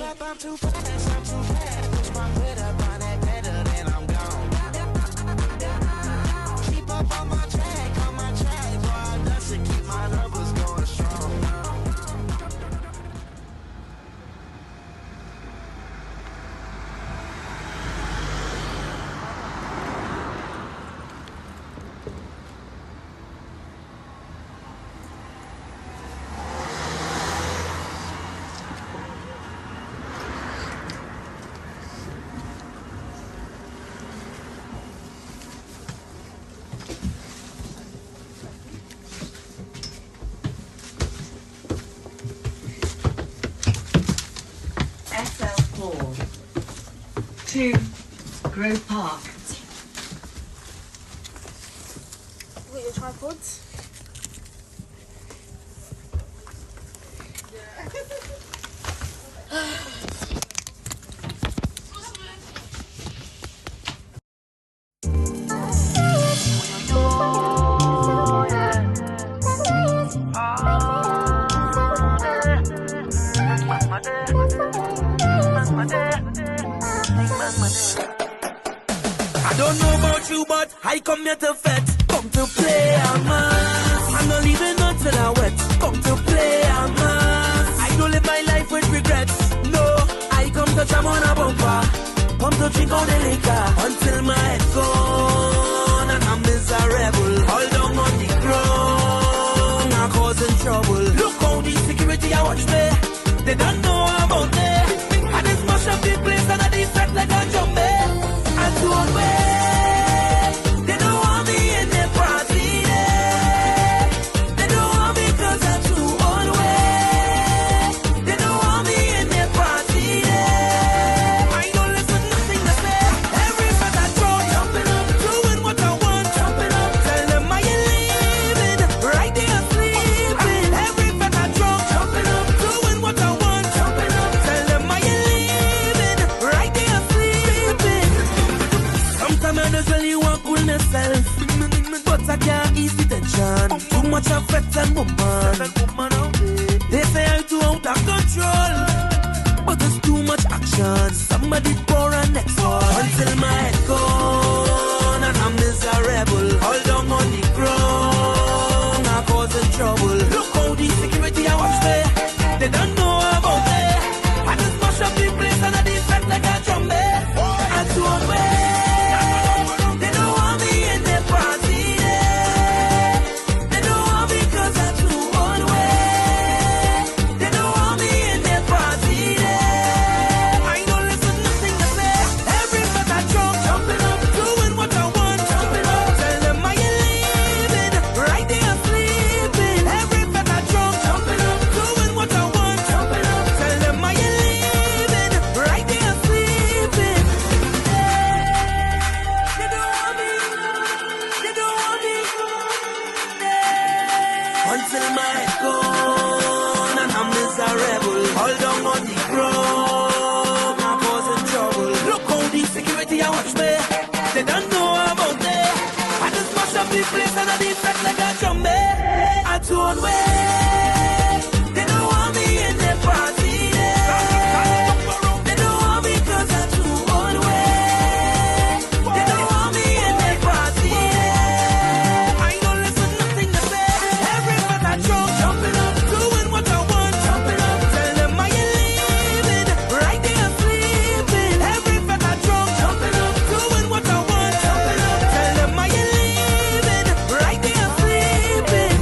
up, I'm too fast. Push my foot up on that pedal, then I'm gone. Keep up on my track, boy, I dust to keep my numbers going strong. SL4 to Grove Park. Got your tripods? I don't know about you, but I come here to vet, come to play a mass. I'm not leaving until I wet, come to play a mass. I don't live my life with regrets, no. I come to jam on a bumper, come to drink all the liquor until my head gone and I'm miserable. All down on the ground, I'm causing trouble. Look how the security I watch me, they don't know about me. I just mash up the place and I defect like a zombie. I don't wait. They don't want me in their party there. They don't want me cause I'm too on way. They don't want me in their party there. I don't listen to nothing they say. Every fat I throw, jumping up, doing what I want, jumping up. Tell them I ain't leaving, right there sleeping. Every fat I throw, jumping up, doing what I want, jumping up. Tell them I ain't leaving, right there sleeping. Sometimes I just really want cool myself, but I can't ease the tension. Too much affect and woman. They say I'm too out of control, but there's too much action. Somebody pour a next one until my head gone and I'm miserable. All down on the ground, I'm causing trouble. Look how the security I watch me, they don't know about me. I just mash up the place and I defect like a zombie. I don't wait. They don't want me in their party there. They don't want me cause I'm too on way. They don't want me in their party there. I don't listen to nothing they say. Every fat I jump, jumping up, doing what I want, jumping up. Tell them I ain't leaving, right there sleeping. Every fat I jump, jumping up, doing what I want, jumping up. Tell them I ain't leaving, right there sleeping. They don't want me, they don't want me. Until my head gone and I'm miserable. All down on the ground, I'm causing trouble. Look how the security I watch me, they don't know about me. I just mash up the place and I defect like a zombie. I don't wait. They don't want me in their party there. They don't want me cause I'm too on way. They don't want me in their party there. I don't listen to nothing they say. Every fat I jump, jumping up, doing what I want, jumping up. Tell them I ain't leaving, right there sleeping. Every fat I jump, jumping up, doing what I want, jumping up. Tell them I ain't leaving, right there sleeping.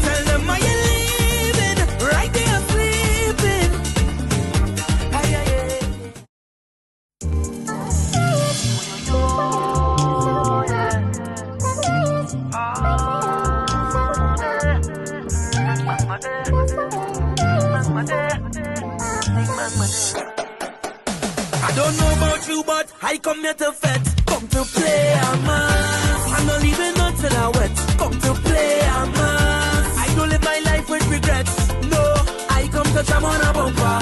Tell them I ain't leaving, right there sleeping. Ay, ay, ay. I don't know about you, but I come here to vet, come to play a mass. I'm not leaving until I wet, come to play a mass. I don't live my life with regrets, no. I come to jam on a bumper,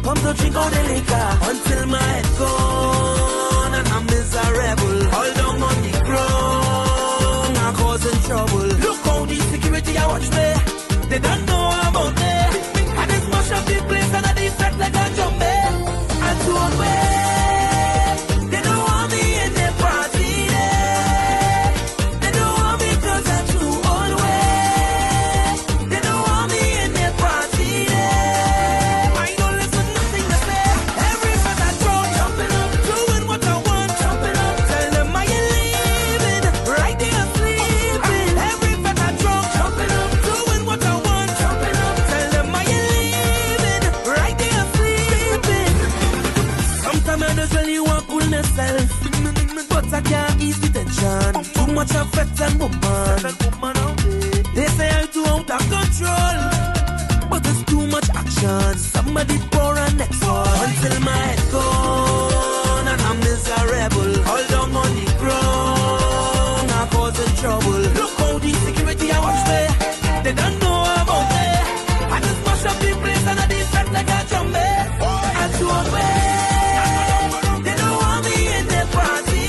come to drink all the liquor until my head gone and I'm miserable. All down on the ground, I'm causing trouble. Look how the security I watch me, they don't know about me. much affection, woman. They say I'm too out of control, but it's too much action. Somebody pour a next one until my head gone and I'm miserable. All down on the ground, I'm causing trouble. Look how the security I watch me. They don't know about me. I just mash up the place and I defect like a zombie. I do away. They don't want me in their party.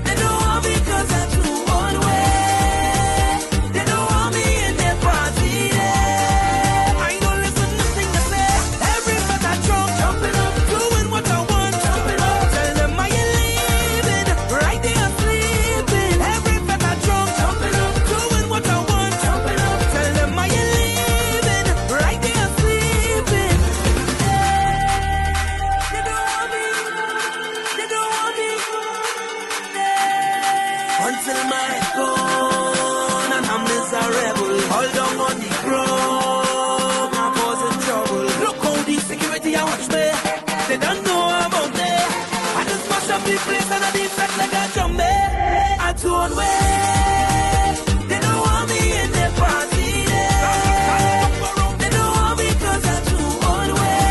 They don't want me 'cause I'm too one way. They don't want me in their party. I don't listen to nothing they say. Every fat I drunk, jumping up, doing what I want, jumping up. Tell them I ain't leaving, right there sleeping. Every fat I drunk, jumping up, doing what I want, jumping up. Tell them I ain't leaving, right there sleeping. They don't want me, they don't want me. Until my head gone and I'm miserable. All down on the ground, I'm causing trouble. Look how the security I watch me. They don't know about me. I just mash up the place and I defect like a zombie. I don't wait. They don't want me in their party. They don't want me 'cause I'm too one way.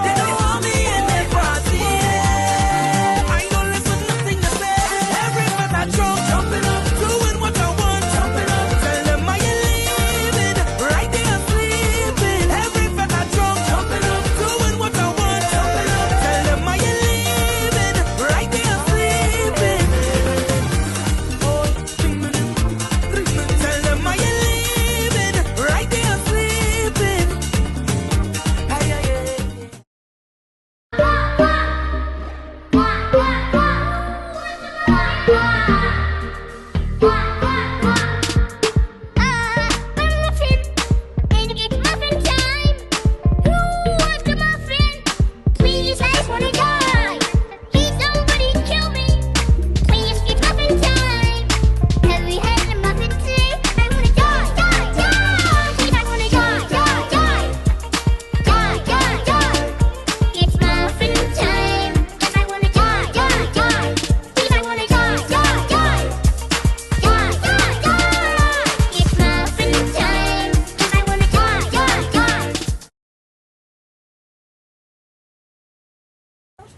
They don't want me in their party. I don't listen to nothing they say. Every fat I drunk, jumping up, doing what I want, jumping up. Tell them I ain't leaving, right there sleeping. Every fat I drunk, jumping up, doing what I want, jumping up. Tell them I ain't leaving, right there sleeping. Tell them I ain't leaving, right there sleeping. Ay, ay, ay.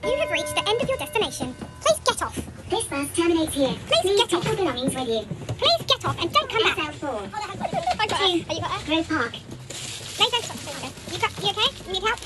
You have reached the end of your destination. Please get off. This bus terminates here. Please get off. take your belongings with you. Please get off and don't come back. SL4. I got her. Are you got her? Grove Park. No, don't stop. You okay? You need help?